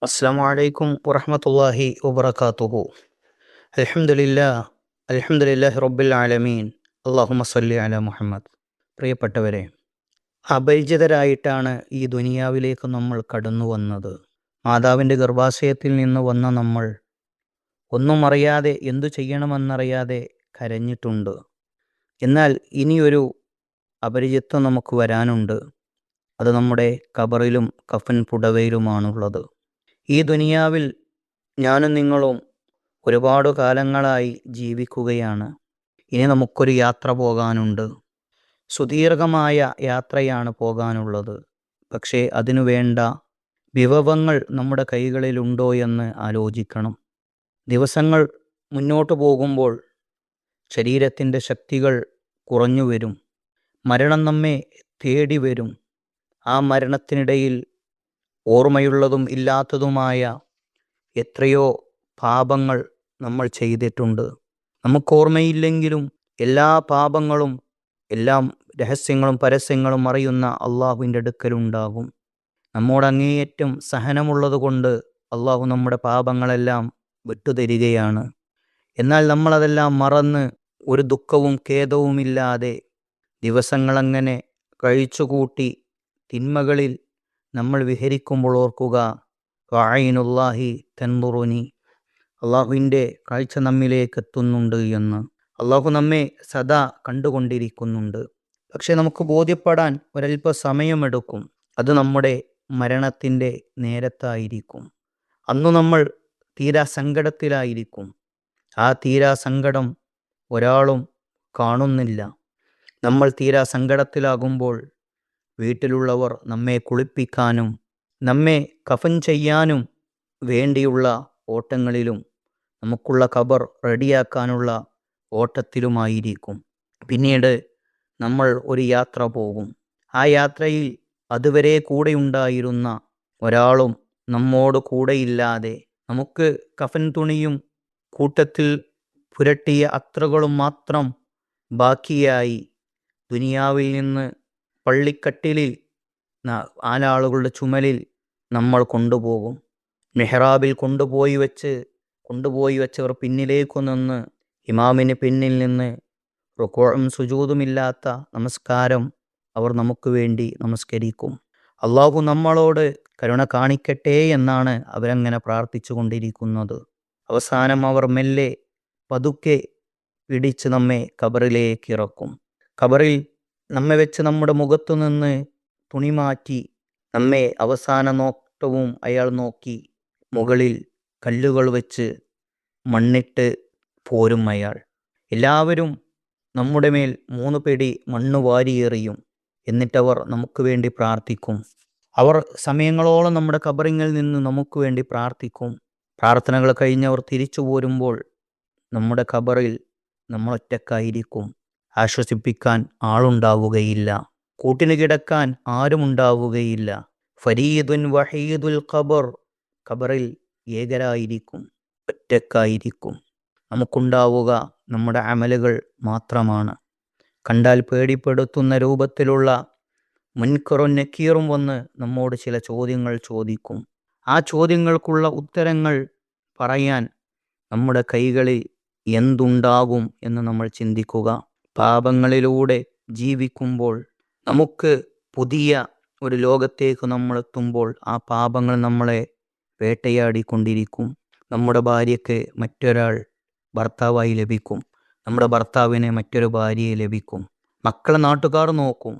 അസ്സലാമു അലൈക്കും വറഹ്മത്തുള്ളാഹി വബറകാതുഹു. അൽഹംദുലില്ലാഹ് അൽഹംദുലില്ലാഹി റബ്ബിൽ ആലമീൻ. അല്ലാഹുമ്മ സ്വല്ലി അലാ മുഹമ്മദ്. പ്രിയപ്പെട്ടവരെ, അപരിചിതരായിട്ടാണ് ഈ ദുനിയാവിലേക്ക് നമ്മൾ കടന്നു വന്നത്. മാതാവിൻ്റെ ഗർഭാശയത്തിൽ നിന്ന് വന്ന നമ്മൾ ഒന്നും അറിയാതെ, എന്തു ചെയ്യണമെന്നറിയാതെ കരഞ്ഞിട്ടുണ്ട്. എന്നാൽ ഇനിയൊരു അപരിചിത്വം നമുക്ക് വരാനുണ്ട്. അത് നമ്മുടെ ഖബറിലും കഫൻ പുടവയിലുമാണുള്ളത്. ഈ ദുനിയാവിൽ ഞാനും നിങ്ങളും ഒരുപാട് കാലങ്ങളായി ജീവിക്കുകയാണ്. ഇനി നമുക്കൊരു യാത്ര പോകാനുണ്ട്. സുദീർഘമായ യാത്രയാണ് പോകാനുള്ളത്. പക്ഷേ അതിനു വേണ്ട വിഭവങ്ങൾ നമ്മുടെ കൈകളിലുണ്ടോ എന്ന് ആലോചിക്കണം. ദിവസങ്ങൾ മുന്നോട്ട് പോകുമ്പോൾ ശരീരത്തിൻ്റെ ശക്തികൾ കുറഞ്ഞു വരും. മരണം നമ്മെ തേടി വരും. ആ മരണത്തിനിടയിൽ ഓർമ്മയുള്ളതും ഇല്ലാത്തതുമായ എത്രയോ പാപങ്ങൾ നമ്മൾ ചെയ്തിട്ടുണ്ട്. നമുക്കോർമ്മയില്ലെങ്കിലും എല്ലാ പാപങ്ങളും, എല്ലാം രഹസ്യങ്ങളും പരസ്യങ്ങളും അറിയുന്ന അള്ളാഹുവിൻ്റെ അടുക്കലുണ്ടാകും. നമ്മോട് അങ്ങേയറ്റം സഹനമുള്ളത് കൊണ്ട് അള്ളാഹു നമ്മുടെ പാപങ്ങളെല്ലാം വിട്ടുതരികയാണ്. എന്നാൽ നമ്മളതെല്ലാം മറന്ന് ഒരു ദുഃഖവും ഖേദവുമില്ലാതെ ദിവസങ്ങളങ്ങനെ കഴിച്ചുകൂട്ടി തിന്മകളിൽ നമ്മൾ വിഹരിക്കുമ്പോൾ ഓർക്കുക, വഅയ്നുല്ലാഹി തൻദുറുനി, അള്ളാഹുവിൻ്റെ കാഴ്ച നമ്മിലേക്ക് എത്തുന്നുണ്ട് എന്ന്. അള്ളാഹു നമ്മെ സദാ കണ്ടുകൊണ്ടിരിക്കുന്നുണ്ട്. പക്ഷെ നമുക്ക് ബോധ്യപ്പെടാൻ ഒരല്പ സമയമെടുക്കും. അത് നമ്മുടെ മരണത്തിൻ്റെ നേരത്തായിരിക്കും. അന്നു നമ്മൾ തീരാ സങ്കടത്തിലായിരിക്കും. ആ തീരാ സങ്കടം ഒരാളും കാണുന്നില്ല. നമ്മൾ തീരാ സങ്കടത്തിലാകുമ്പോൾ വീട്ടിലുള്ളവർ നമ്മെ കുളിപ്പിക്കാനും നമ്മെ കഫൻ ചെയ്യാനും വേണ്ടിയുള്ള ഓട്ടങ്ങളിലും നമുക്കുള്ള ഖബർ റെഡിയാക്കാനുള്ള ഓട്ടത്തിലുമായിരിക്കും. പിന്നീട് നമ്മൾ ഒരു യാത്ര പോകും. ആ യാത്രയിൽ അതുവരെ കൂടെയുണ്ടായിരുന്ന ഒരാളും നമ്മോട് കൂടെയില്ലാതെ, നമുക്ക് കഫൻ തുണിയും കൂട്ടത്തിൽ പുരട്ടിയ അത്രകളും മാത്രം ബാക്കിയായി ദുനിയാവിൽ നിന്ന് പള്ളിക്കട്ടിലിൽ ആലാളുകളുടെ ചുമലിൽ നമ്മൾ കൊണ്ടുപോകും. മെഹ്റാബിൽ കൊണ്ടുപോയി വെച്ചവർ പിന്നിലേക്കു നിന്ന് ഇമാമിന് പിന്നിൽ നിന്ന് റുകൂഉം സുജൂദുമില്ലാത്ത നമസ്കാരം അവർ നമുക്ക് വേണ്ടി നമസ്കരിക്കും. അള്ളാഹു നമ്മളോട് കരുണ കാണിക്കട്ടെ എന്നാണ് അവരങ്ങനെ പ്രാർത്ഥിച്ചു കൊണ്ടിരിക്കുന്നത്. അവസാനം അവർ മെല്ലെ പതുക്കെ പിടിച്ച് നമ്മെ ഖബറിലേക്ക് ഇറക്കും. ഖബറിൽ നമ്മെ വെച്ച് നമ്മുടെ മുഖത്തു നിന്ന് തുണി മാറ്റി നമ്മെ അവസാന നോട്ടവും അയാൾ നോക്കി മുകളിൽ കല്ലുകൾ വെച്ച് മണ്ണിട്ട് പോരും അയാൾ. എല്ലാവരും നമ്മുടെ മേൽ 3 പിടി മണ്ണ് വാരിയെറിയും. എന്നിട്ടവർ നമുക്ക് വേണ്ടി പ്രാർത്ഥിക്കും. അവർ സമയങ്ങളോളം നമ്മുടെ ഖബറിങ്ങിൽ നിന്ന് നമുക്ക് വേണ്ടി പ്രാർത്ഥിക്കും. പ്രാർത്ഥനകൾ കഴിഞ്ഞവർ തിരിച്ചു പോരുമ്പോൾ നമ്മുടെ ഖബറിൽ നമ്മൾ ഒറ്റക്കായിരിക്കും. ആശ്വസിപ്പിക്കാൻ ആളുണ്ടാവുകയില്ല. കൂട്ടിന് കിടക്കാൻ ആരുമുണ്ടാവുകയില്ല. ഫരീദുൻ വഹീദുൽ ഖബർ, ഖബറിൽ ഏകരായിരിക്കും, ഒറ്റക്കായിരിക്കും. നമുക്കുണ്ടാവുക നമ്മുടെ അമലുകൾ മാത്രമാണ്. കണ്ടാൽ പേടിപ്പെടുത്തുന്ന രൂപത്തിലുള്ള മുൻകറും നക്കീറും വന്ന് നമ്മോട് ചില ചോദ്യങ്ങൾ ചോദിക്കും. ആ ചോദ്യങ്ങൾക്കുള്ള ഉത്തരങ്ങൾ പറയാൻ നമ്മുടെ കൈകളിൽ എന്തുണ്ടാകും എന്ന് നമ്മൾ ചിന്തിക്കുക. പാപങ്ങളിലൂടെ ജീവിക്കുമ്പോൾ നമുക്ക് പുതിയ ഒരു ലോകത്തേക്ക് നമ്മൾ എത്തുമ്പോൾ ആ പാപങ്ങൾ നമ്മളെ വേട്ടയാടിക്കൊണ്ടിരിക്കും. നമ്മുടെ ഭാര്യയ്ക്ക് മറ്റൊരാൾ ഭർത്താവായി ലഭിക്കും. നമ്മുടെ ഭർത്താവിന് മറ്റൊരു ഭാര്യയെ ലഭിക്കും. മക്കളെ നാട്ടുകാർ നോക്കും.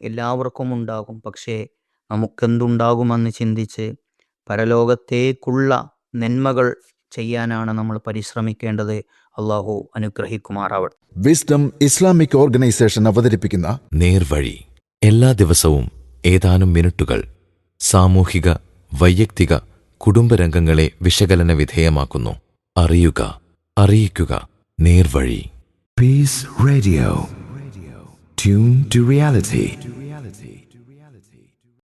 എല്ലാവർക്കും ഉണ്ടാകും. പക്ഷേ നമുക്കെന്തുണ്ടാകുമെന്ന് ചിന്തിച്ച് പരലോകത്തേക്കുള്ള നന്മകൾ ചെയ്യാനാണ് നമ്മൾ പരിശ്രമിക്കേണ്ടത്. അള്ളാഹു അനുഗ്രഹിക്കുമാറാവട്ടെ. വിസ്ഡം ഇസ്ലാമിക് ഓർഗനൈസേഷൻ അവതരിപ്പിക്കുന്ന നേർവഴി എല്ലാ ദിവസവും ഏതാനും മിനിറ്റുകൾ സാമൂഹിക, വൈയക്തിക, കുടുംബരംഗങ്ങളെ വിശകലന വിധേയമാക്കുന്നു. അറിയുക, അറിയിക്കുക. നേർവഴി. Peace Radio. Tune to reality.